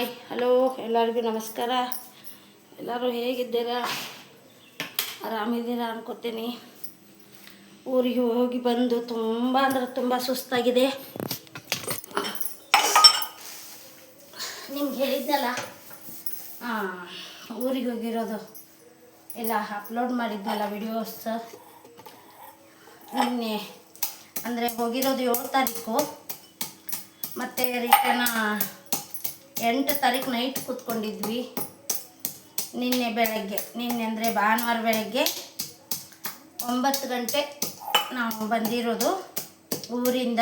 Hi hello ಎಲ್ಲರಿಗೂ ನಮಸ್ಕಾರ. ಎಲ್ಲರೂ ಹೇಗಿದ್ದೀರಾ? ಆರಾಮಿದ್ದೀರಾ ಅನ್ಕೋತೀನಿ. ಊರಿಗೆ ಹೋಗಿ ಬಂದು ತುಂಬ ಅಂದರೆ ತುಂಬ ಸುಸ್ತಾಗಿದೆ. ನಿಮ್ಗೆ ಹೇಳಿದ್ನಲ್ಲ ಊರಿಗೆ ಹೋಗಿರೋದು ಎಲ್ಲ ಅಪ್ಲೋಡ್ ಮಾಡಿದ್ನಲ್ಲ ವಿಡಿಯೋಸ್. ನಿನ್ನೆ ಅಂದರೆ ಹೋಗಿರೋದು 7 ತಾರೀಕು, ಮತ್ತು ರಿಟರ್ನ್ 8 ತಾರೀಕು ನೈಟ್ ಕೂತ್ಕೊಂಡಿದ್ವಿ. ನಿನ್ನೆ ಅಂದರೆ ಭಾನುವಾರ ಬೆಳಗ್ಗೆ 9 ಗಂಟೆ ನಾವು ಬಂದಿರೋದು ಊರಿಂದ.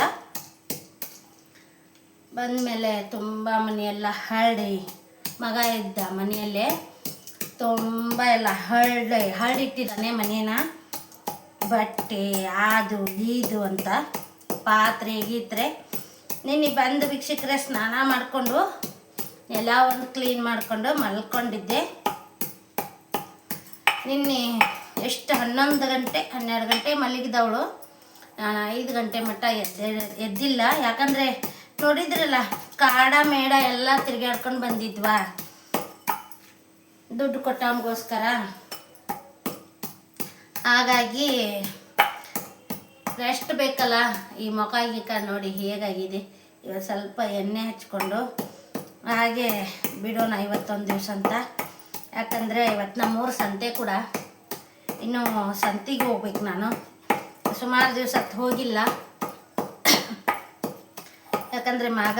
ಬಂದಮೇಲೆ ತುಂಬ ಮನೆಯೆಲ್ಲ ಹರಡಿ, ಮಗ ಇದ್ದ ಮನೆಯಲ್ಲೇ ತುಂಬ ಎಲ್ಲ ಹರಡಿಟ್ಟಿದ್ದಾನೆ ಮನೇನ. ಬಟ್ಟೆ ಅದು ಇದು ಅಂತ ಪಾತ್ರೆ ಗೀತ್ರೆ. ನಿನ್ನೆ ಬಂದು ವೀಕ್ಷಕರೇ ಸ್ನಾನ ಮಾಡಿಕೊಂಡು ಎಲ್ಲ ಒಂದು ಕ್ಲೀನ್ ಮಾಡಿಕೊಂಡು ಮಲ್ಕೊಂಡಿದ್ದೆ. ನಿನ್ನೆ ಎಷ್ಟು 11 ಗಂಟೆ 12 ಗಂಟೆ ಮಲಗಿದವಳು. ನಾನು 5 ಗಂಟೆ ಮಟ್ಟ ಎದ್ದಿಲ್ಲ. ಯಾಕಂದರೆ ನೋಡಿದ್ರಲ್ಲ, ಕಾಡ ಮೇಡ ಎಲ್ಲ ತಿರುಗಾಡ್ಕೊಂಡು ಬಂದಿದ್ವಾ, ದುಡ್ಡು ಕೊಟ್ಟವನಿಗೋಸ್ಕರ. ಹಾಗಾಗಿ ರೆಸ್ಟ್ ಬೇಕಲ್ಲ. ಈ ಮುಖ ಗೀಕ ನೋಡಿ ಹೇಗಾಗಿದೆ. ಇವತ್ತು ಸ್ವಲ್ಪ ಎಣ್ಣೆ ಹಚ್ಕೊಂಡು ಹಾಗೆ ಬಿಡೋಣ ಇವತ್ತೊಂದು ದಿವಸ ಅಂತ. ಯಾಕಂದರೆ ಇವತ್ತು ನಮ್ಮೂರು ಸಂತೆ ಕೂಡ. ಇನ್ನೂ ಸಂತೆಗೆ ಹೋಗ್ಬೇಕು. ನಾನು ಸುಮಾರು ದಿವಸ ಹೋಗಿಲ್ಲ. ಯಾಕಂದರೆ ಮಗ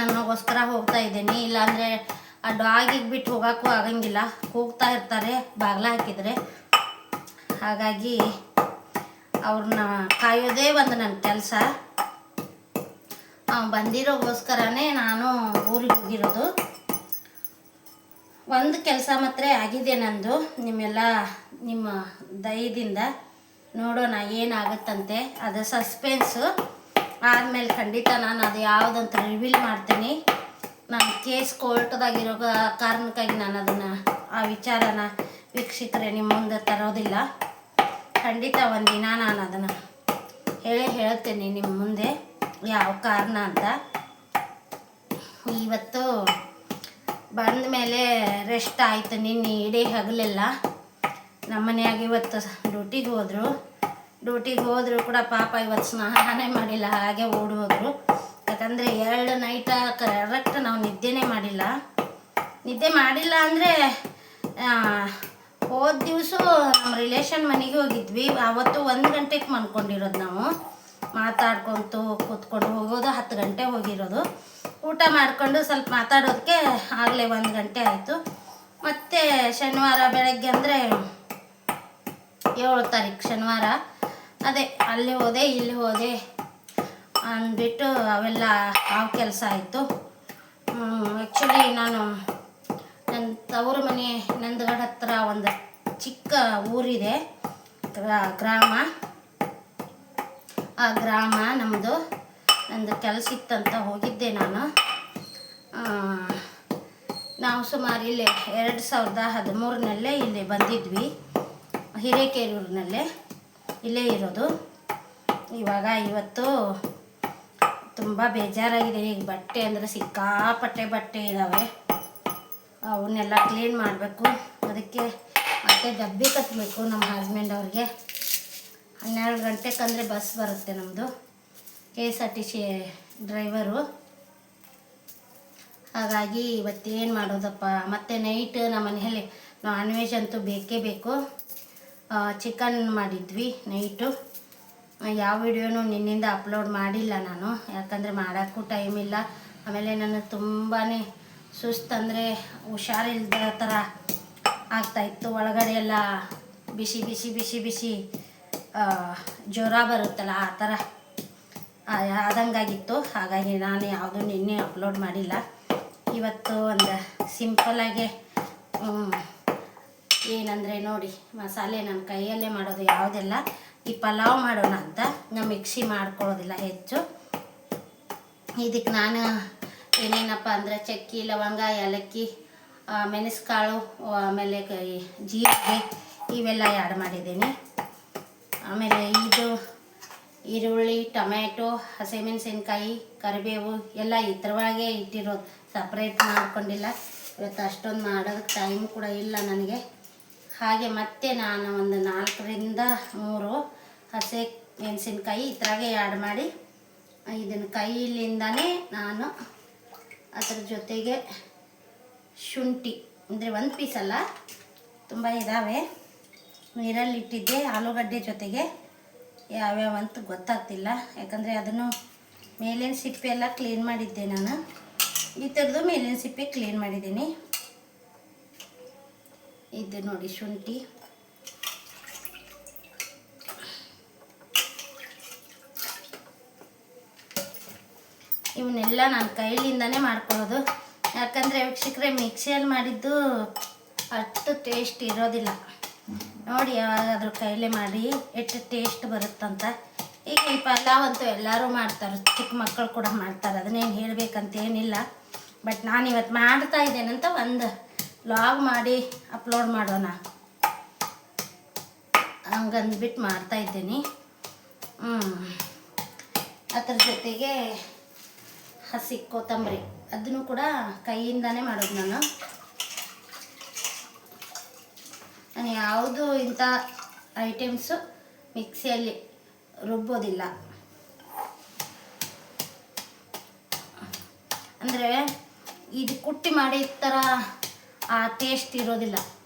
ಅನ್ನೋಗೋಸ್ಕರ ಹೋಗ್ತಾ ಇದ್ದೀನಿ. ಇಲ್ಲಾಂದರೆ ಆ ಡಾಗಿಗೆ ಬಿಟ್ಟು ಹೋಗೋಕ್ಕೂ ಆಗಂಗಿಲ್ಲ. ಹೋಗ್ತಾ ಇರ್ತಾರೆ ಬಾಗಿಲ ಹಾಕಿದರೆ. ಹಾಗಾಗಿ ಅವ್ರನ್ನ ಕಾಯೋದೇ ಒಂದು ನನ್ನ ಕೆಲಸ. ಬಂದಿರೋಗೋಸ್ಕರನೇ ನಾನು ಊರಿಗೆ ಹೋಗಿರೋದು. ಒಂದು ಕೆಲಸ ಮಾತ್ರ ಆಗಿದೆ ನಂದು. ನಿಮ್ಮ ದಯದಿಂದ ನೋಡೋಣ ಏನಾಗುತ್ತಂತೆ. ಅದು ಸಸ್ಪೆನ್ಸು. ಆದಮೇಲೆ ಖಂಡಿತ ನಾನು ಅದು ಯಾವುದಂತ ರಿವೀಲ್ ಮಾಡ್ತೀನಿ. ನಾನು ಕೇಸ್ ಕೋರ್ಟ್ದಾಗಿರೋ ಕಾರಣಕ್ಕಾಗಿ ನಾನು ಆ ವಿಚಾರನ ವೀಕ್ಷಕರೇ ನಿಮ್ಮ ಮುಂದೆ ತರೋದಿಲ್ಲ. ಖಂಡಿತ ಒಂದಿನ ನಾನು ಅದನ್ನು ಹೇಳ್ತೇನೆ ನಿಮ್ಮ ಮುಂದೆ ಯಾವ ಕಾರಣ ಅಂತ. ಇವತ್ತು ಬಂದ ಮೇಲೆ ರೆಸ್ಟ್ ಆಯಿತು. ನಿನ್ನೆ ಇಡೀ ಹಗಲೆಲ್ಲ ನಮ್ಮ ಮನೆಯಾಗ ಇವತ್ತು ಡ್ಯೂಟಿಗೆ ಹೋದರು ಕೂಡ ಪಾಪ ಇವತ್ತು ಸ್ನಾನನೇ ಮಾಡಿಲ್ಲ, ಹಾಗೆ ಓಡಿ ಹೋದರು. ಯಾಕಂದರೆ 2 ನೈಟ ಕರೆಕ್ಟ್ ನಾವು ನಿದ್ದೆ ಮಾಡಿಲ್ಲ ಅಂದರೆ ಹೋದ ದಿವಸ ನಮ್ಮ ರಿಲೇಷನ್ ಮನೆಗೆ ಹೋಗಿದ್ವಿ. ಆವತ್ತು 1 ಗಂಟೆಗೆ ಮಲ್ಕೊಂಡಿರೋದು. ನಾವು ಮಾತಾಡ್ಕೊತು ಕೂತ್ಕೊಂಡು ಹೋಗೋದು 10 ಗಂಟೆ ಹೋಗಿರೋದು. ಊಟ ಮಾಡಿಕೊಂಡು ಸ್ವಲ್ಪ ಮಾತಾಡೋದಕ್ಕೆ ಆಗಲೇ 1 ಗಂಟೆ ಆಯಿತು. ಮತ್ತು ಶನಿವಾರ ಬೆಳಗ್ಗೆ ಅಂದರೆ 7 ತಾರೀಕು ಶನಿವಾರ ಅದೇ ಅಲ್ಲಿ ಹೋದೆ ಇಲ್ಲಿ ಹೋದೆ ಅಂದ್ಬಿಟ್ಟು ಅವೆಲ್ಲ ಕೆಲಸ ಆಯಿತು. ಆ್ಯಕ್ಚುಲಿ ನಾನು ನನ್ನ ತವ್ರ ಮನೆ ನಂದಗಡ ಹತ್ರ ಒಂದು ಚಿಕ್ಕ ಊರಿದೆ, ಗ್ರಾಮ. ಆ ಗ್ರಾಮ ನಂದು ಕೆಲಸ ಇತ್ತಂತ ಹೋಗಿದ್ದೆ ನಾನು. ನಾವು ಸುಮಾರು ಇಲ್ಲೇ 2013ನಲ್ಲೇ ಇಲ್ಲೇ ಬಂದಿದ್ವಿ. ಹಿರೇಕೆರೂರಿನಲ್ಲೇ ಇಲ್ಲೇ ಇರೋದು. ಇವತ್ತು ತುಂಬ ಬೇಜಾರಾಗಿದೆ. ಈಗ ಬಟ್ಟೆ ಅಂದರೆ ಸಿಕ್ಕಾಪಟ್ಟೆ ಬಟ್ಟೆ ಇದ್ದಾವೆ. ಅವನ್ನೆಲ್ಲ ಕ್ಲೀನ್ ಮಾಡಬೇಕು. ಅದಕ್ಕೆ ಮತ್ತೆ ಡಬ್ಬಿ ಕಟ್ಟಬೇಕು ನಮ್ಮ ಹಸ್ಬೆಂಡ್ ಅವ್ರಿಗೆ. 12 ಗಂಟೆಗೆ ಬಸ್ ಬರುತ್ತೆ ನಮ್ಮದು, KSRTC ಡ್ರೈವರು. ಹಾಗಾಗಿ ಇವತ್ತೇನು ಮಾಡೋದಪ್ಪ. ಮತ್ತು ನೈಟ್ ನಮ್ಮ ಮನೆಯಲ್ಲಿ ನಾನ್ ವೆಜ್ ಅಂತೂ ಬೇಕೇ ಬೇಕು. ಚಿಕನ್ ಮಾಡಿದ್ವಿ ನೈಟು. ಯಾವ ವಿಡಿಯೋನೂ ನಿನ್ನಿಂದ ಅಪ್ಲೋಡ್ ಮಾಡಿಲ್ಲ ನಾನು, ಯಾಕಂದರೆ ಮಾಡೋಕ್ಕೂ ಟೈಮ್ ಇಲ್ಲ. ಆಮೇಲೆ ನನಗೆ ತುಂಬಾ ಸುಸ್ತಂದರೆ ಹುಷಾರಿಲ್ದ ಥರ ಆಗ್ತಾಯಿತ್ತು. ಒಳಗಡೆ ಎಲ್ಲ ಬಿಸಿ ಜ್ವರ ಬರುತ್ತಲ್ಲ, ಆ ಥರ ಆದಂಗಾಗಿತ್ತು. ಹಾಗಾಗಿ ನಾನು ಯಾವುದೂ ನಿನ್ನೆ ಅಪ್ಲೋಡ್ ಮಾಡಿಲ್ಲ. ಇವತ್ತು ಒಂದು ಸಿಂಪಲ್ಲಾಗೆ ಏನಂದರೆ ನೋಡಿ, ಮಸಾಲೆ ನನ್ನ ಕೈಯಲ್ಲೇ ಮಾಡೋದು ಯಾವುದೆಲ್ಲ. ಈ ಪಲಾವ್ ಮಾಡೋಣ ಅಂತ ನಾನು ಮಿಕ್ಸಿ ಮಾಡ್ಕೊಳ್ಳೋದಿಲ್ಲ ಹೆಚ್ಚು. ಇದಕ್ಕೆ ನಾನು ಏನೇನಪ್ಪ ಅಂದರೆ ಚಕ್ಕಿ, ಲವಂಗ, ಏಲಕ್ಕಿ, ಮೆಣಸುಕಾಳು, ಆಮೇಲೆ ಜೀರಿಗೆ ಇವೆಲ್ಲ ಆ್ಯಡ್ ಮಾಡಿದ್ದೀನಿ. ಆಮೇಲೆ ಈರುಳ್ಳಿ, ಟೊಮ್ಯಾಟೊ, ಹಸಿಮೆಣಸಿನ್ಕಾಯಿ, ಕರಿಬೇವು ಎಲ್ಲ ಇದ್ರೊಳಗೆ ಇಟ್ಟಿರೋದು, ಸಪ್ರೇಟ್ ಮಾಡ್ಕೊಂಡಿಲ್ಲ. ಇವತ್ತು ಅಷ್ಟೊಂದು ಮಾಡೋದಕ್ಕೆ ಟೈಮ್ ಕೂಡ ಇಲ್ಲ ನನಗೆ. ಹಾಗೆ ಮತ್ತೆ ನಾನು ಒಂದು 4ರಿಂದ 3 ಹಸಿ ಮೆಣಸಿನ್ಕಾಯಿ ಇದ್ರಾಗೆ ಆ್ಯಡ್ ಮಾಡಿ ಇದನ್ನು ಕೈಲಿಂದನೇ ನಾನು ಅದರ ಜೊತೆಗೆ ಶುಂಠಿ ಅಂದರೆ ಒಂದು ಪೀಸಲ್ಲ, ತುಂಬ ಇದ್ದಾವೆ. ನೀರಲ್ಲಿ ಇಟ್ಟಿದ್ದೆ ಆಲೂಗಡ್ಡೆ ಜೊತೆಗೆ ಯಾವ್ಯಾವ ಅಂತ ಗೊತ್ತಾಗ್ತಿಲ್ಲ, ಯಾಕಂದರೆ ಅದನ್ನು ಮೇಲಿನ ಸಿಪ್ಪೆ ಎಲ್ಲ ಕ್ಲೀನ್ ಮಾಡಿದ್ದೆ ನಾನು. ಈ ಥರದ್ದು ಮೇಲಿನ ಸಿಪ್ಪೆ ಕ್ಲೀನ್ ಮಾಡಿದ್ದೀನಿ. ಇದು ನೋಡಿ ಶುಂಠಿ, ಇವನ್ನೆಲ್ಲ ನಾನು ಕೈಲಿಂದನೇ ಮಾಡ್ಕೊಳ್ಳೋದು. ಯಾಕಂದರೆ ವೀಕ್ಷಕರೇ ಮಿಕ್ಸಿಯಲ್ಲಿ ಮಾಡಿದ್ದು ಅಷ್ಟು ಟೇಸ್ಟ್ ಇರೋದಿಲ್ಲ. ನೋಡಿ ಯಾವಾಗಾದರೂ ಕೈಲೇ ಮಾಡಿ ಎಷ್ಟು ಟೇಸ್ಟ್ ಬರುತ್ತಂತ. ಈಗ ಈ ಪಲಾವ್ ಅಂತೂ ಎಲ್ಲರೂ ಮಾಡ್ತಾರೆ, ಚಿಕ್ಕ ಮಕ್ಕಳು ಕೂಡ ಮಾಡ್ತಾರೆ, ಅದನ್ನೇನು ಹೇಳಬೇಕಂತ ಏನಿಲ್ಲ. ಬಟ್ ನಾನು ಇವತ್ತು ಮಾಡ್ತಾ ಇದ್ದೇನಂತ ಒಂದು ವ್ಲಾಗ್ ಮಾಡಿ ಅಪ್ಲೋಡ್ ಮಾಡೋಣ ಹಂಗಂದ್ಬಿಟ್ಟು ಮಾಡ್ತಾಯಿದ್ದೀನಿ. ಅದರ ಜೊತೆಗೆ ಹಸಿ ಕೊತ್ತಂಬರಿ ಅದನ್ನು ಕೂಡ ಕೈಯಿಂದನೇ ಮಾಡೋದು. ನಾನು ಯಾವುದು ಇಂಥ ಐಟಮ್ಸು ಮಿಕ್ಸಿಯಲ್ಲಿ ರುಬ್ಬೋದಿಲ್ಲ. ಅಂದರೆ ಇದು ಕುಟ್ಟಿ ಮಾಡಿ ಈ ಥರ ಆ ಟೇಸ್ಟ್ ಇರೋದಿಲ್ಲ.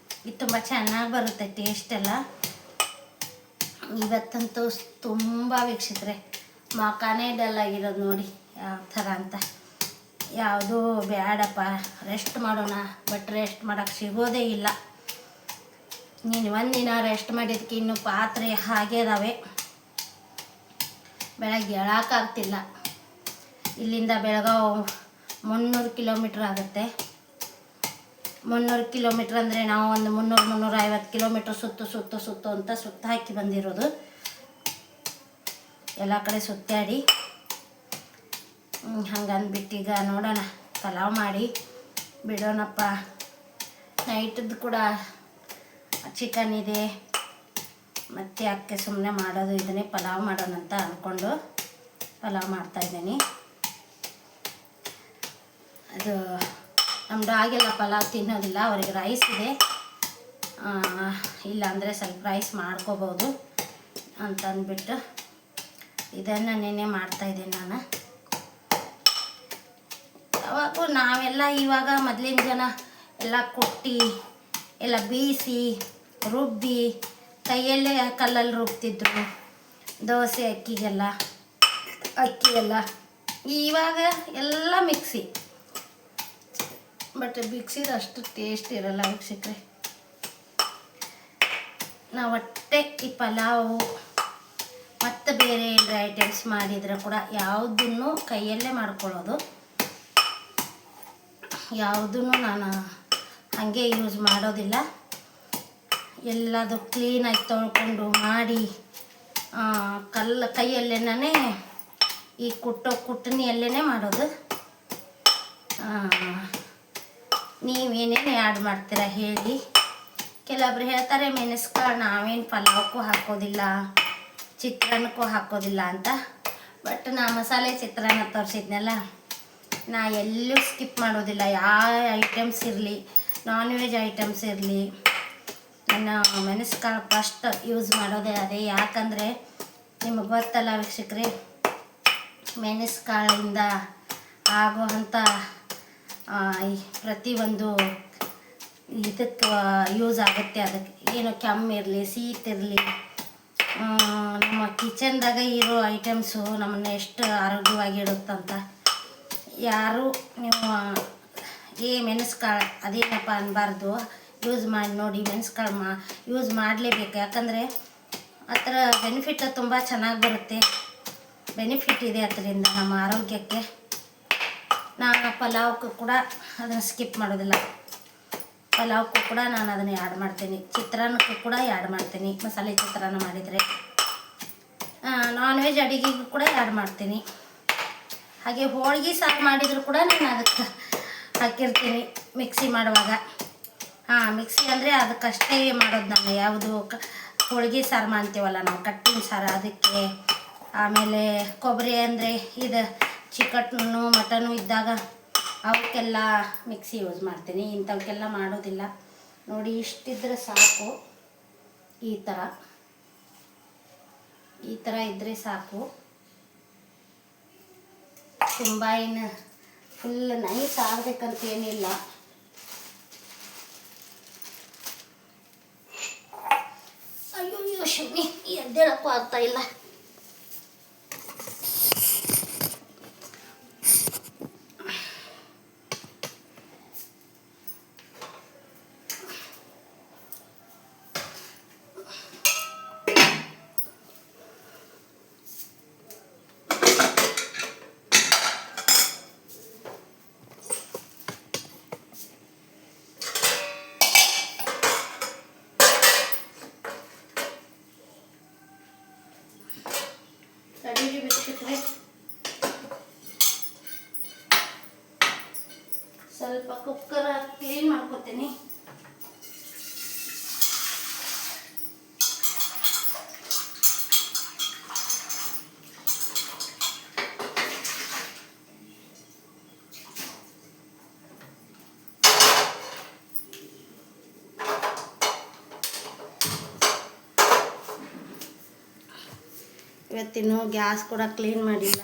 ಇದು ತುಂಬ ಚೆನ್ನಾಗಿ ಬರುತ್ತೆ ಟೇಸ್ಟೆಲ್ಲ. ಇವತ್ತಂತೂ ತುಂಬ ವೀಕ್ಷಕರೇ ಮೊಖನೇ ಡಲ್ ಆಗಿರೋದು ನೋಡಿ ಯಾವ ಥರ ಅಂತ. ಯಾವುದೂ ಬೇಡಪ್ಪ ರೆಸ್ಟ್ ಮಾಡೋಣ, ಬಟ್ ರೆಸ್ಟ್ ಮಾಡೋಕ್ಕೆ ಸಿಗೋದೇ ಇಲ್ಲ. ನೀನು ಒಂದಿನ ರೆಸ್ಟ್ ಮಾಡಿದ್ದಕ್ಕೆ ಇನ್ನೂ ಪಾತ್ರೆ ಹಾಗೆ ಇದ್ದಾವೆ, ಬೆಳಗ್ಗೆ ಹೇಳೋಕ್ಕಾಗ್ತಿಲ್ಲ. ಇಲ್ಲಿಂದ ಬೆಳಗಾವ್ 300 ಕಿಲೋಮೀಟ್ರ್ ಆಗುತ್ತೆ. 300 ಕಿಲೋಮೀಟ್ರ್ ಅಂದರೆ ನಾವು ಒಂದು 300-350 ಕಿಲೋಮೀಟ್ರ್ ಸುತ್ತು ಅಂತ ಸುತ್ತ ಹಾಕಿ ಬಂದಿರೋದು. ಎಲ್ಲ ಕಡೆ ಸುತ್ತಾಡಿ ಹಂಗಂದ್ಬಿಟ್ಟು ಈಗ ನೋಡೋಣ ಪಲಾವ್ ಮಾಡಿ ಬಿಡೋಣಪ್ಪ. ನೈಟದ್ದು ಕೂಡ ಚಿಕನ್ ಇದೆ, ಮತ್ತು ಅಕ್ಕೆ ಸುಮ್ಮನೆ ಮಾಡೋದು ಇದನ್ನೇ ಪಲಾವ್ ಮಾಡೋಣ ಅಂತ ಅಂದ್ಕೊಂಡು ಪಲಾವ್ ಮಾಡ್ತಾಯಿದ್ದೀನಿ. ಅದು ನಮ್ಮ ಡಾಗೆಲ್ಲ ಪಲಾವ್ ತಿನ್ನೋದಿಲ್ಲ, ಅವ್ರಿಗೆ ರೈಸ್ ಇದೆ, ಇಲ್ಲ ಅಂದರೆ ಸ್ವಲ್ಪ ರೈಸ್ ಮಾಡ್ಕೋಬೋದು ಅಂತ ಅಂದ್ಬಿಟ್ಟು ಇದನ್ನು ನೆನೆ ಮಾಡ್ತಾಯಿದ್ದೀನಿ ನಾನು. ಯಾವಾಗೂ ನಾವೆಲ್ಲ ಇವಾಗ ಮೊದಲಿನ ಜನ ಎಲ್ಲ ಕೊಟ್ಟಿ ಎಲ್ಲ ಬೀಸಿ ರುಬ್ಬಿ ಕೈಯಲ್ಲೇ ಕಲ್ಲಲ್ಲಿ ರುಬ್ತಿದ್ರು ದೋಸೆ ಅಕ್ಕಿಗೆಲ್ಲ. ಇವಾಗ ಎಲ್ಲ ಮಿಕ್ಸಿ, ಬಟ್ ಮಿಕ್ಸಿದು ಅಷ್ಟು ಟೇಸ್ಟ್ ಇರೋಲ್ಲ ವೀಕ್ಷಕರೇ. ನಾವು ಒಟ್ಟೆ ಈ ಪಲಾವು ಮತ್ತು ಬೇರೆ ಏನಾರ ಐಟಮ್ಸ್ ಮಾಡಿದರೆ ಕೂಡ ಯಾವುದನ್ನು ಕೈಯಲ್ಲೇ ಮಾಡ್ಕೊಳ್ಳೋದು, ಯಾವುದನ್ನು ನಾನು ಹಾಗೆ ಯೂಸ್ ಮಾಡೋದಿಲ್ಲ. ಎಲ್ಲದು ಕ್ಲೀನಾಗಿ ತೊಳ್ಕೊಂಡು ಮಾಡಿ ಕೈಯಲ್ಲೇನೇ ಈ ಕುಟ್ಟಣಿಯಲ್ಲೇ ಮಾಡೋದು. ನೀವೇನೇನು ಆ್ಯಡ್ ಮಾಡ್ತೀರಾ ಹೇಳಿ. ಕೆಲವೊಬ್ರು ಹೇಳ್ತಾರೆ ಮೆಣಸ್ಕಾಳು ನಾವೇನು ಪಲಾವಕ್ಕೂ ಹಾಕೋದಿಲ್ಲ, ಚಿತ್ರಾನ್ನಕ್ಕೂ ಹಾಕೋದಿಲ್ಲ ಅಂತ. ಬಟ್ ನಾ ಮಸಾಲೆ ಚಿತ್ರಾನ್ನ ತೋರಿಸಿದ್ನಲ್ಲ, ನಾ ಎಲ್ಲೂ ಸ್ಕಿಪ್ ಮಾಡೋದಿಲ್ಲ. ಯಾವ ಐಟಮ್ಸ್ ಇರಲಿ, ನಾನ್ ವೆಜ್ ಐಟಮ್ಸ್ ಇರಲಿ, ನಾನು ಮೆಣಸ್ಕಾಳು ಫಸ್ಟ್ ಯೂಸ್ ಮಾಡೋದೇ ಅದೇ. ಯಾಕಂದರೆ ನಿಮಗೆ ಗೊತ್ತಲ್ಲ ವೀಕ್ಷಕರೇ, ಮೆಣಸ್ಕಾಳಿಂದ ಆಗುವಂಥ ಪ್ರತಿಯೊಂದು ಇದಕ್ಕೆ ಯೂಸ್ ಆಗುತ್ತೆ. ಅದಕ್ಕೆ ಏನು ಕೆಮ್ಮಿರಲಿ, ಶೀತಿರಲಿ, ನಮ್ಮ ಕಿಚನ್ದಾಗ ಇರೋ ಐಟಮ್ಸು ನಮ್ಮನ್ನು ಎಷ್ಟು ಆರೋಗ್ಯವಾಗಿಡುತ್ತಂತ. ಯಾರು ನೀವು ಮೆಣಸ್ಕಾಳು ಅದೇನಪ್ಪ ಅನ್ನಬಾರ್ದು, ಯೂಸ್ ಮಾಡಿ ನೋಡಿ. ಮೆಣಸ್ಕಾಳು ಯೂಸ್ ಮಾಡಲೇಬೇಕು, ಯಾಕಂದರೆ ಅದರ ಬೆನಿಫಿಟ್ ತುಂಬ ಚೆನ್ನಾಗಿ ಬರುತ್ತೆ. ಬೆನಿಫಿಟ್ ಇದೆ ಅದರಿಂದ ನಮ್ಮ ಆರೋಗ್ಯಕ್ಕೆ. ನಾನು ಪಲಾವ್ಗೂ ಕೂಡ ಅದನ್ನು ಸ್ಕಿಪ್ ಮಾಡೋದಿಲ್ಲ. ಪಲಾವ್ಗೂ ಕೂಡ ನಾನು ಅದನ್ನು ಆ್ಯಡ್ ಮಾಡ್ತೀನಿ, ಚಿತ್ರಾನ್ನಕ್ಕೂ ಕೂಡ ಆ್ಯಡ್ ಮಾಡ್ತೀನಿ. ಮಸಾಲೆ ಚಿತ್ರಾನ್ನ ಮಾಡಿದರೆ ನಾನ್ ವೆಜ್ ಅಡುಗೆಗೂ ಕೂಡ ಆ್ಯಡ್ ಮಾಡ್ತೀನಿ. ಹಾಗೆ ಹೋಳಿಗೆ ಸಾರು ಮಾಡಿದರೂ ಕೂಡ ನಾನು ಅದಕ್ಕೆ ಹಾಕಿರ್ತೀನಿ ಮಿಕ್ಸಿ ಮಾಡುವಾಗ. ಮಿಕ್ಸಿ ಅಂದರೆ ಅದಕ್ಕಷ್ಟೇ ಮಾಡೋದು ನಾನು. ಯಾವುದು ಹೋಳಿಗೆ ಸಾರು ಮಾಡ್ತೀವಲ್ಲ ನಾವು, ಕಟ್ಟಿನ ಸಾರು, ಅದಕ್ಕೆ ಆಮೇಲೆ ಕೊಬ್ಬರಿ ಅಂದರೆ ಇದು ಚಿಕನ್ನು ಮಟನು ಇದ್ದಾಗ ಅವಕ್ಕೆಲ್ಲ ಮಿಕ್ಸಿ ಯೂಸ್ ಮಾಡ್ತೀನಿ. ಇಂಥವಕ್ಕೆಲ್ಲ ಮಾಡೋದಿಲ್ಲ. ನೋಡಿ ಇಷ್ಟಿದ್ರೆ ಸಾಕು. ಈ ಥರ ಇದ್ದರೆ ಸಾಕು. ತುಂಬ ಏನು ಫುಲ್ ನೈಸ್ ಆಗಬೇಕಂತೇನಿಲ್ಲ. ಅಯ್ಯೋ ಶಿವನಿ ಎದ್ದೇಳಕ್ಕೂ ಆಗ್ತಾ ಇಲ್ಲ. ತಡೀರಿ ಬಿಟ್ಬಿಟ್ರೆ ಸ್ವಲ್ಪ ಕುಕ್ಕರ್ ಕ್ಲೀನ್ ಮಾಡ್ಕೊತೀನಿ. ಇವತ್ತಿನ್ನು ಗ್ಯಾಸ್ ಕೂಡ ಕ್ಲೀನ್ ಮಾಡಿಲ್ಲ.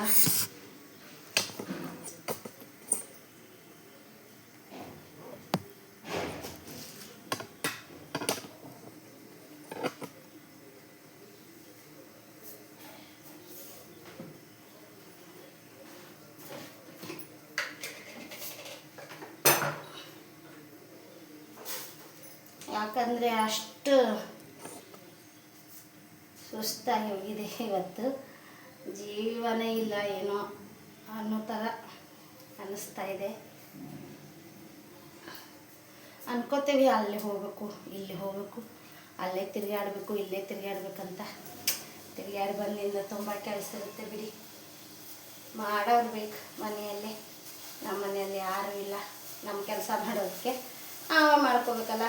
ಯಾಕಂದರೆ ಅಷ್ಟು ಸುಸ್ತಾಗಿ ಹೋಗಿದೆ. ಇವತ್ತು ಜೀವನ ಇಲ್ಲ ಏನೋ ಅನ್ನೋ ಥರ ಅನ್ನಿಸ್ತಾ ಇದೆ. ಅನ್ಕೋತೀವಿ ಅಲ್ಲಿ ಹೋಗಬೇಕು, ಇಲ್ಲಿ ಹೋಗಬೇಕು, ಅಲ್ಲೇ ತಿರುಗಾಡಬೇಕು, ಇಲ್ಲೇ ತಿರುಗಾಡ್ಬೇಕಂತ. ತಿರುಗಾಡಿ ಬಂದಿಂದ ತುಂಬ ಕೆಲಸ ಇರುತ್ತೆ ಬಿಡಿ. ಮಾಡೋರು ಬೇಕು ಮನೆಯಲ್ಲಿ. ನಮ್ಮ ಮನೆಯಲ್ಲಿ ಯಾರೂ ಇಲ್ಲ ನಮ್ಮ ಕೆಲಸ ಮಾಡೋದಕ್ಕೆ. ನಾವೇ ಮಾಡ್ಕೋಬೇಕಲ್ಲ.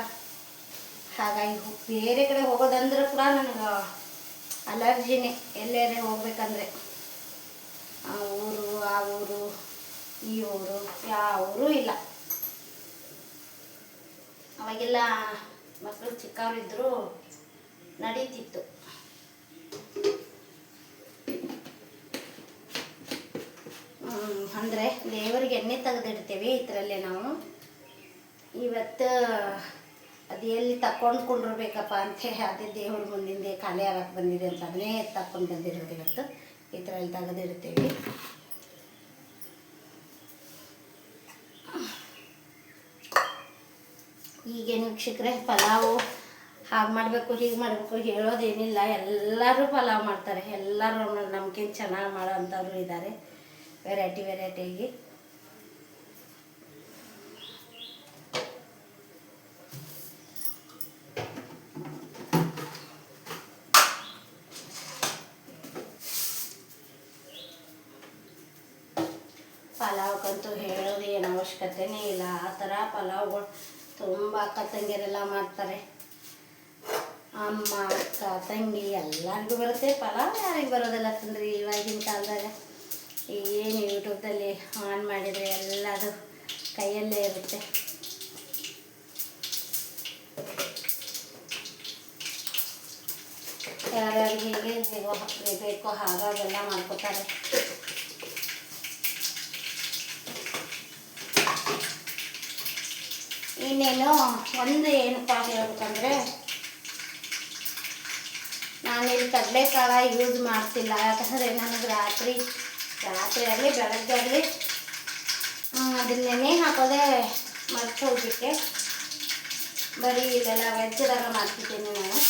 ಹಾಗಾಗಿ ಬೇರೆ ಕಡೆ ಹೋಗೋದಂದ್ರೆ ಕೂಡ ನನಗೆ ಅಲರ್ಜಿನೇ. ಎಲ್ಲೇ ಹೋಗ್ಬೇಕಂದ್ರೆ ಆ ಊರು ಈ ಊರು ಯಾವ ಊರು ಇಲ್ಲ. ಅವಾಗೆಲ್ಲ ಮಕ್ಕಳು ಚಿಕ್ಕವರಿದ್ದರೂ ನಡೀತಿತ್ತು. ಅಂದರೆ ದೇವರಿಗೆ ಎಣ್ಣೆ ತೆಗೆದಿಡ್ತೇವೆ ಇದರಲ್ಲೇ ನಾವು. ಇವತ್ತು ಅದು ಎಲ್ಲಿ ತಕ್ಕೊಂಡು ಕೊಂಡಿರ್ಬೇಕಪ್ಪ ಅಂಥೇಳಿ ಅದೇ ದೇವ್ರ ಮುಂದಿಂದೆ ಖಾಲಿ ಆಗಕ್ಕೆ ಬಂದಿದೆ ಅಂತ ಅದನ್ನೇ ತಕ್ಕೊಂಡು ಬಂದಿರೋದು. ಇವತ್ತು ಇದರಲ್ಲಿ ತೆಗೆದಿಡ್ತೇವೆ. ಈಗೇನು ವೀಕ್ಷಕರೇ, ಪಲಾವು ಹಾಗೆ ಮಾಡಬೇಕು ಹೀಗೆ ಮಾಡಬೇಕು ಹೇಳೋದೇನಿಲ್ಲ. ಎಲ್ಲರೂ ಪಲಾವ್ ಮಾಡ್ತಾರೆ. ಎಲ್ಲರೂ ನಮ್ಗಿಂತ ಚೆನ್ನಾಗಿ ಮಾಡೋ ಅಂಥವ್ರು ಇದ್ದಾರೆ, ವೆರೈಟಿಯಾಗಿ. ಪಲಾವ್ಗಂತೂ ಹೇಳೋದು ಏನು ಅವಶ್ಯಕತೆನೇ ಇಲ್ಲ. ಆ ಥರ ಪಲಾವ್ಗಳು ತುಂಬ ಅಕ್ಕ ತಂಗಿಯರೆಲ್ಲ ಮಾಡ್ತಾರೆ. ಅಮ್ಮ ಅಕ್ಕ ತಂಗಿ ಎಲ್ಲರಿಗೂ ಬರುತ್ತೆ ಪಲಾವ್. ಯಾರಿಗೆ ಬರೋದಿಲ್ಲ ಅಂತಂದ್ರೆ ಇವಾಗಿನ ಕಾಲದಾಗ ಏನು ಯೂಟ್ಯೂಬ್ದಲ್ಲಿ ಆನ್ ಮಾಡಿದರೆ ಎಲ್ಲದು ಕೈಯಲ್ಲೇ ಇರುತ್ತೆ. ಯಾರ್ಯಾರಿಗೆ ಹೇಗೆ ಬೇಕೋ ಹಾಗಾಗೆಲ್ಲ ಮಾಡ್ಕೊತಾರೆ. ಇನ್ನೇನು ಒಂದು ಏನಪ್ಪ ಹೇಳ್ಬೇಕಂದ್ರೆ, ನಾನಿಲ್ಲಿ ಕಡಲೆಕಾಳು ಯೂಸ್ ಮಾಡ್ತಿಲ್ಲ. ಯಾಕಂದರೆ ನನಗೆ ರಾತ್ರಿ ಆಗಲಿ ಬೆಳಗ್ಗೆ ಆಗಲಿ ಅದನ್ನ ನೆನೆ ಹಾಕೋದೇ ಮರ್ತು ಹೋಗ್ಬಿಟ್ಟೆ. ಬರೀ ಇಲ್ಲೆಲ್ಲ ವೆಜ್ದಾಗ ಮಾಡ್ತಿದ್ದೀನಿ ನಾನು.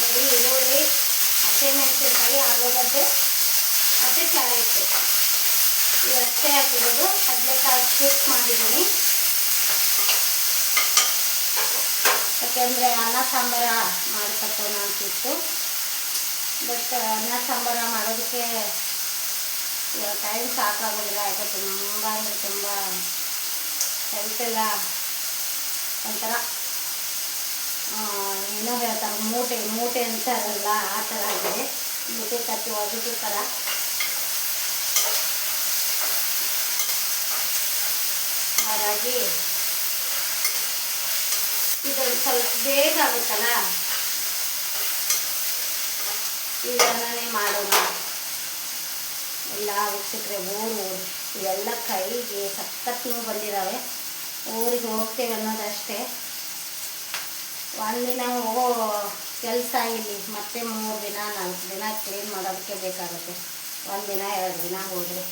ಬರೀ ಈರುಳ್ಳಿ, ಹಸಿಮೆಣಸಿನಕಾಯಿ, ಆಲೂಗಡ್ಡೆ ಮತ್ತು ಕ್ಯಾರೆಟ್ ಇವಷ್ಟೇ ಹಾಕಿರೋದು. ಕಡಲೆಕಾಳು ಸ್ಕಿಪ್ ಮಾಡಿದ್ದೀನಿ ಯಾಕೆಂದರೆ ಅನ್ನ ಸಾಂಬಾರ ಮಾಡ್ಕೊತೋಣ ಅಂತಿತ್ತು. ಬಟ್ ಅನ್ನ ಸಾಂಬಾರ ಮಾಡೋದಕ್ಕೆ ಇವಾಗ ಟೈಮ್ ಸಾಕಾಗೋದಿಲ್ಲ. ಆಯಿತಾ ತುಂಬ ಅಂದರೆ ತುಂಬ ಹೆಲ್ತ್ ಎಲ್ಲ ಒಂಥರ ಏನೋ ಹೇಳ್ತಾರೆ ಮೂಟೆ ಮೂಟೆ ಅಂತಾರಲ್ಲ ಆ ಥರ ಆಗಿದೆ. ಮೂಟೆ ಕಟ್ಟಿ ಒದಗಿಸೋ ಥರ. ಹಾಗಾಗಿ ಇದೊಂದು ಸ್ವಲ್ಪ ಬೇಗ ಆಗುತ್ತಲ್ಲ, ಇದನ್ನೇ ಮಾಡೋಣ. ಎಲ್ಲ ವೀಕ್ಷಕರೇ ಊರು ಇವೆಲ್ಲ ಕೈಗೆ ಸಖತ್ ನೋವು ಬಂದಿದ್ದಾವೆ. ಊರಿಗೆ ಹೋಗ್ತೇವೆ ಅನ್ನೋದಷ್ಟೇ. ಒಂದಿನ ಹೋಗೋ ಕೆಲಸ ಇಲ್ಲಿ ಮತ್ತೆ 3 ದಿನ 4 ದಿನ ಕ್ಲೀನ್ ಮಾಡೋದಕ್ಕೆ ಬೇಕಾಗುತ್ತೆ. 1 ದಿನ 2 ದಿನ ಹೋದರೆ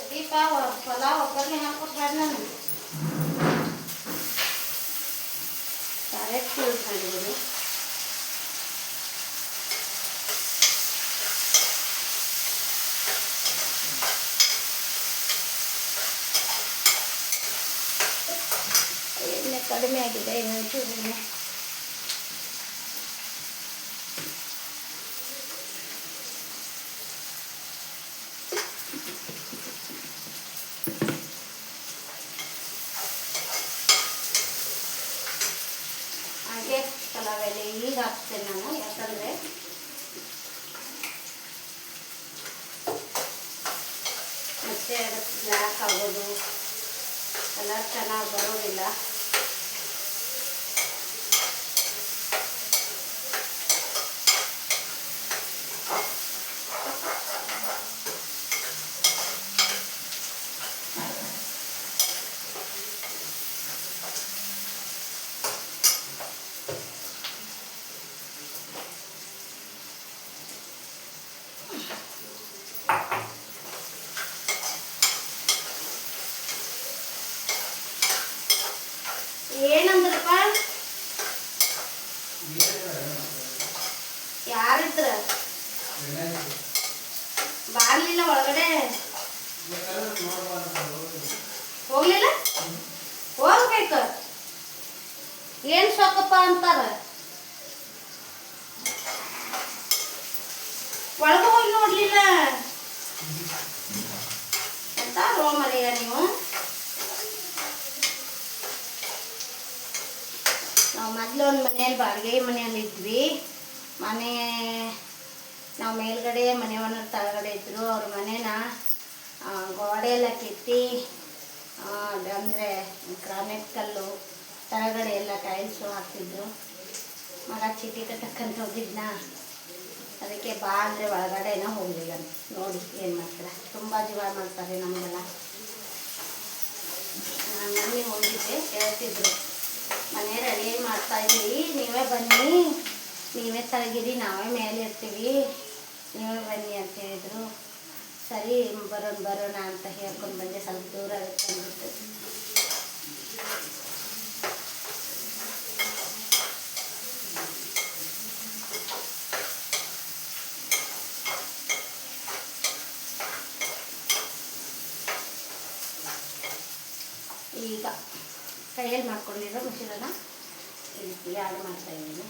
ದೀಪ ಪಲಾವ್ ಒಗ್ಗರಣೆ ಹಾಕ್ಬಿಟ್ರೆ ನಾನು ಕ್ಯಾರೆಟ್ ಯೂಸ್ ಮಾಡಿದ್ದೀನಿ. ಎಣ್ಣೆ ಕಡಿಮೆ ಆಗಿದೆ, ಎಣ್ಣೆ ಹಾಗೆ ಪಲಾವ್ ಎಲೆ ಈಗ ಹಾಕ್ತೇನೆ ನಾನು. ಯಾಕಂದರೆ ಮತ್ತೆ ಅದಕ್ಕೆ ಬ್ಲ್ಯಾಕ್ ಆಗೋದು, ಕಲರ್ ಚೆನ್ನಾಗಿ ಬರೋದಿಲ್ಲ. ಏನಂದ್ರಪ್ಪ? ಯಾರಿದ್ರ? ಬಾರ್ಲಿಲ್ಲ ಒಳಗಡೆ? ಹೋಗ್ಲಿಲ್ಲ? ಹೋಗ್ಬೇಕು. ಏನ್ ಸೊಕ್ಕಪ್ಪ ಅಂತಾರ. ಒಳಗ ಹೋಗಿ ನೋಡ್ಲಿಲ್ಲ ಅಂತ ರೋ ಮರೆಯ ನೀವು. ನಾವು ಮೊದಲು ಒಂದು ಮನೆಯಲ್ಲಿ ಬಾಡಿಗೆ ಮನೆಯಲ್ಲಿ ಇದ್ವಿ. ನಾವು ಮೇಲ್ಗಡೆ ಮನೆ ಓನರ್ ತಳಗಡೆ ಇದ್ದರು. ಅವ್ರ ಮನೇನ ಗೋಡೆ ಎಲ್ಲ ಕಿತ್ತಿ ಅಂದರೆ ಗ್ರಾನೈಟ್ ಕಲ್ಲು ತಳಗಡೆ ಎಲ್ಲ ಟೈಲ್ಸು ಹಾಕ್ತಿದ್ರು. ಮಗ ಚೀಟಿ ಕಟ್ಟಕ್ಕಂತ ಹೋಗಿದ್ನ, ಅದಕ್ಕೆ ಬಾ ಅಂದರೆ ಒಳಗಡೆನೂ ಹೋಗಲಿಲ್ಲ. ನೋಡಿ ಏನು ಮಾಡ್ತಾರೆ, ತುಂಬ ಜೀವ ಮಾಡ್ತಾರೆ ನಮಗೆಲ್ಲ. ನಾನು ಮೊನ್ನೆ ಹೋಗಿದ್ದೆ, ಹೇಳ್ತಿದ್ರು ಮನೆ ರೆಡಿ ಮಾಡ್ತಾಯಿದ್ದೀವಿ, ನೀವೇ ಬನ್ನಿ, ನೀವೇ ತಳಗಿರಿ, ನಾವೇ ಮೇಲೆ ಇರ್ತೀವಿ, ನೀವೇ ಬನ್ನಿ ಅಂತ ಹೇಳಿದರು. ಸರಿ ಬರೋಣ ಅಂತ ಹೇಳ್ಕೊಂಡು ಬಂದೆ. ಸ್ವಲ್ಪ ದೂರ ಆಗುತ್ತೆ ಅಂದ್ಬಿಟ್ಟು. ಈಗ ಕೈಯಲ್ಲಿ ಮಾಡ್ಕೊಂಡಿರೋ ಮಿಶ್ರಣ ಇದಕ್ಕೆ ಆ್ಯಡ್ ಮಾಡ್ತಾಯಿದ್ದೀನಿ.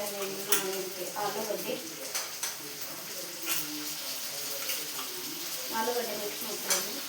ಇದ್ದೀನಿ ನಾನು ಇದಕ್ಕೆ ಆಲೂಗಡ್ಡೆ ಮಿಕ್ಸ್ ಮಾಡ್ತಾಯಿದ್ದೀನಿ.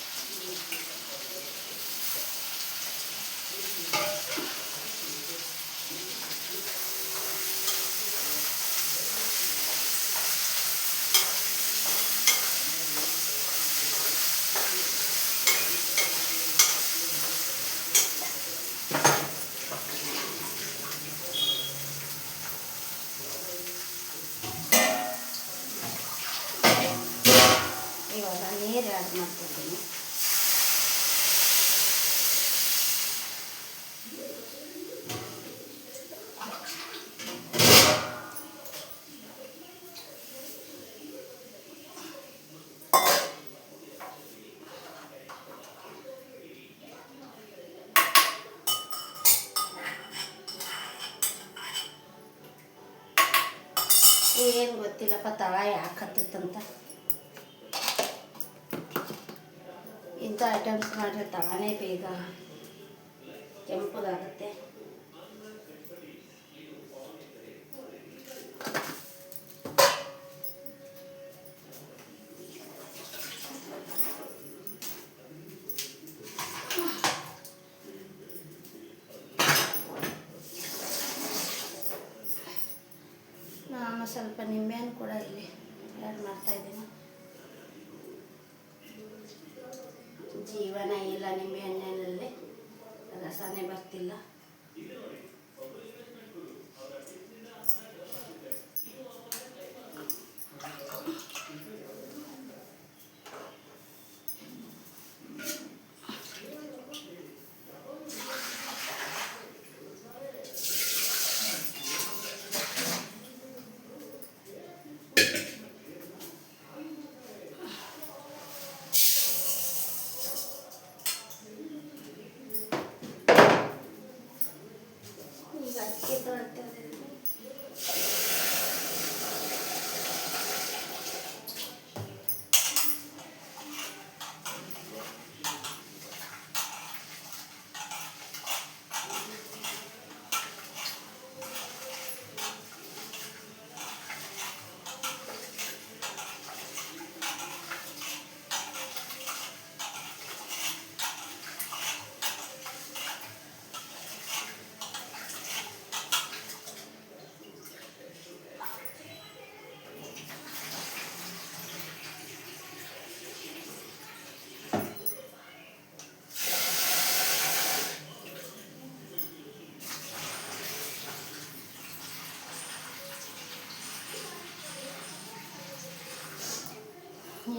ಇವಾಗ ನೀರು ಆ್ಯಡ್ ಮಾಡ್ತಿದ್ದೀನಿ. ಏನು ಗೊತ್ತಿಲ್ಲಪ್ಪ ತಳ ಯಾಕೆ ಹತ್ತತ್ತಂತ. ಇಂಥ ಐಟಮ್ಸ್ ಮಾಡಿದ್ರೆ ತಳನೇ ಬೇಗ ಕೆಂಪಗಾಗುತ್ತೆ. ನಾನು ಸ್ವಲ್ಪ ನಿಂಬೆಹಣ್ಣು ಕೂಡ ಇಲ್ಲಿ ಆ್ಯಡ್ ಮಾಡ್ತಾಯಿದ್ದೀನಿ. ಜೀವನ ಇಲ್ಲ ನಿಂಬೆಹಣ್ಣಿನಲ್ಲಿ, ರಸನೇ ಬರ್ತಿಲ್ಲ. ಈಗ ಅಕ್ಕಿ ತೊಳ್ತಾ ಇದ್ದೀನಿ.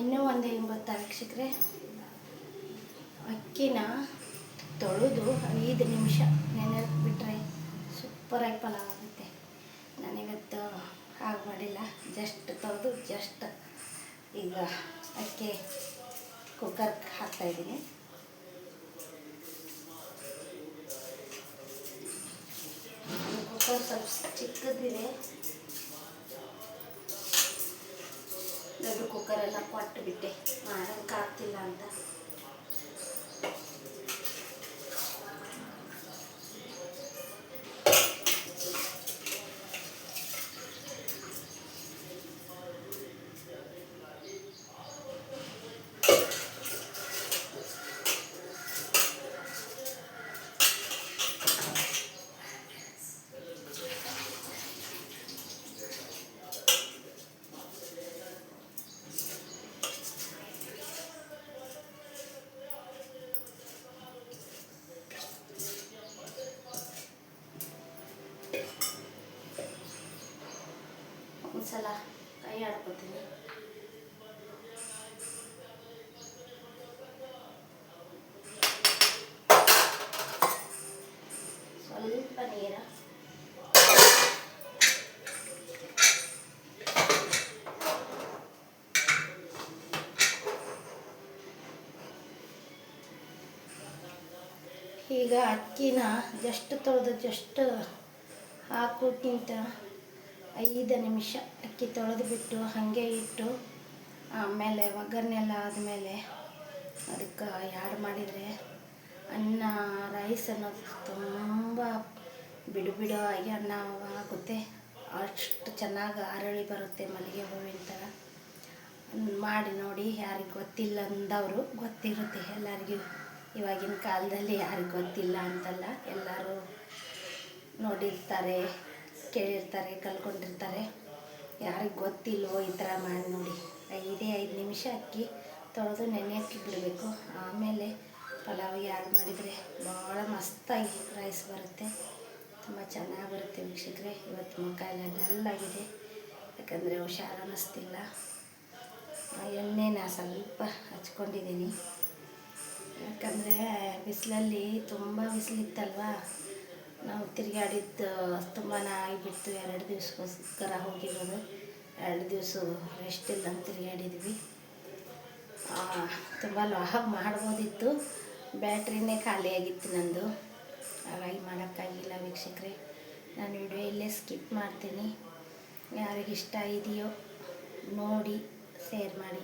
ಇನ್ನೂ ಒಂದು ಏನು ಗೊತ್ತಾ ವೀಕ್ಷಕರೇ, ಅಕ್ಕಿನ ತೊಳೆದು 5 ನಿಮಿಷ ನೆನೆಯಕ್ಕೆ ಬಿಟ್ಟರೆ ಸೂಪರಾಗಿ ಪಲಾವ್ ಆಗುತ್ತೆ. ನಾನಿವತ್ತು ಹಾಗೆ ಮಾಡಿಲ್ಲ, ಜಸ್ಟ್ ತೊಳೆದು ಜಸ್ಟ್ ಈಗ ಅಕ್ಕಿ ಕುಕ್ಕರ್ಗೆ ಹಾಕ್ತಾಯಿದ್ದೀನಿ. ಕುಕ್ಕರ್ ಸ್ವಲ್ಪ ಚಿಕ್ಕದಿದೆ, ದೊಡ್ಡ ಕುಕ್ಕರೆಲ್ಲ ಕೊಟ್ಟು ಬಿಟ್ಟೆ, ಮಾಡೋಕ್ಕಾಗ್ತಿಲ್ಲ ಅಂತ. ಒಂದ್ಸಲ ಕೈ ಆಡ್ಕೊತೀನಿ. ಸ್ವಲ್ಪ ನೀರ, ಈಗ ಅಕ್ಕಿನ ಜಸ್ಟ್ ತೊಳೆದು ಜಸ್ಟ್ ಹಾಕೋಕ್ಕಿಂತ 5 ನಿಮಿಷ ಅಕ್ಕಿ ತೊಳೆದು ಬಿಟ್ಟು ಹಾಗೆ ಇಟ್ಟು ಆಮೇಲೆ ಒಗ್ಗರಣೆಲ್ಲ ಆದಮೇಲೆ ಅದಕ್ಕೆ ಆ್ಯಡ್ ಮಾಡಿದರೆ ಅನ್ನ ರೈಸ್ ಅನ್ನೋದು ತುಂಬ ಬಿಡು ಆಗಿ ಅನ್ನ ಆಗುತ್ತೆ. ಅಷ್ಟು ಚೆನ್ನಾಗಿ ಅರಳಿ ಬರುತ್ತೆ ಮಲ್ಲಿಗೆ ಹೂವಿನ ಥರ. ಮಾಡಿ ನೋಡಿ, ಯಾರಿಗೆ ಗೊತ್ತಿಲ್ಲ ಅಂದವರು ಗೊತ್ತಿರುತ್ತೆ ಎಲ್ಲರಿಗೂ. ಇವಾಗಿನ ಕಾಲದಲ್ಲಿ ಯಾರಿಗೆ ಗೊತ್ತಿಲ್ಲ ಅಂತಲ್ಲ, ಎಲ್ಲರೂ ನೋಡಿರ್ತಾರೆ, ಕೇಳಿರ್ತಾರೆ, ಕಲ್ತ್ಕೊಂಡಿರ್ತಾರೆ. ಯಾರಿಗೆ ಗೊತ್ತಿಲ್ವೋ ಈ ಥರ ಮಾಡಿ ನೋಡಿ. 5 ನಿಮಿಷ ಅಕ್ಕಿ ತೊಳೆದು ನೆನೆಯೋಕ್ಕೆ ಬಿಡಬೇಕು. ಆಮೇಲೆ ಪಲಾವಿಗೆ ಆ್ಯಡ್ ಮಾಡಿದರೆ ಭಾಳ ಮಸ್ತಾಗಿ ರೈಸ್ ಬರುತ್ತೆ, ತುಂಬ ಚೆನ್ನಾಗಿ ಬರುತ್ತೆ ವೀಕ್ಷಕರೇ. ಇವತ್ತು ಮುಖ ಎಲ್ಲ ಡಲ್ಲಾಗಿದೆ, ಯಾಕಂದರೆ ಹುಷಾರು ಅನ್ನಿಸ್ತಿಲ್ಲ. ಎಣ್ಣೆನ ಸ್ವಲ್ಪ ಹಚ್ಕೊಂಡಿದ್ದೀನಿ, ಯಾಕಂದರೆ ಬಿಸಿಲಲ್ಲಿ ತುಂಬ ಬಿಸಿಲಿತ್ತಲ್ವ. ನಾವು ತಿರುಗಾಡಿದ್ದು ತುಂಬಾ ಆಗಿಬಿಡ್ತು. 2 ದಿವಸಕ್ಕೋಸ್ಕರ ಹೋಗಿರೋದು, 2 ದಿವಸ ರೆಸ್ಟ್ ಇಲ್ಲಂಗೆ ತಿರುಗಾಡಿದ್ವಿ. ತುಂಬ ಲಾಗ್ ಮಾಡ್ಬೋದಿತ್ತು, ಬ್ಯಾಟ್ರಿನೇ ಖಾಲಿಯಾಗಿತ್ತು ನಂದು, ಹಾಗಾಗಿ ಮಾಡೋಕ್ಕಾಗಿಲ್ಲ ವೀಕ್ಷಕರೇ. ನಾನು ವಿಡಿಯೋ ಇಲ್ಲೇ ಸ್ಕಿಪ್ ಮಾಡ್ತೀನಿ. ಯಾರಿಗಿಷ್ಟ ಇದೆಯೋ ನೋಡಿ, ಶೇರ್ ಮಾಡಿ,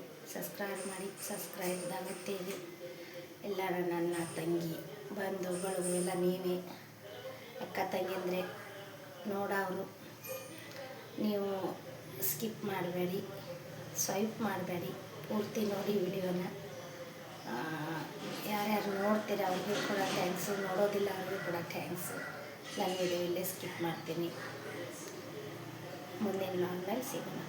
ಸಬ್ಸ್ಕ್ರೈಬ್ ಅಗತ್ಯ ಇದೆ. ಎಲ್ಲರೂ ನನ್ನ ತಂಗಿ ಬಂಧುಗಳು ಎಲ್ಲ ನೀವೇ, ಅಕ್ಕ ತಂಗಿಯಂದರೆ ನೋಡೋರು. ನೀವು ಸ್ಕಿಪ್ ಮಾಡಬೇಡಿ, ಸ್ವೈಪ್ ಮಾಡಬೇಡಿ, ಪೂರ್ತಿ ನೋಡಿ ವಿಡಿಯೋನ. ಯಾರ್ಯಾರು ನೋಡ್ತೀರ ಅವ್ರಿಗೂ ಕೂಡ ಥ್ಯಾಂಕ್ಸು, ನೋಡೋದಿಲ್ಲ ಅವ್ರಿಗೂ ಕೂಡ ಥ್ಯಾಂಕ್ಸು. ನಾನು ವಿಡಿಯೋ ಇಲ್ಲೇ ಸ್ಕಿಪ್ ಮಾಡ್ತೀನಿ. ಮುಂದಿನ ಲಾಗ್ನಲ್ಲಿ ಸಿಗೋಣ.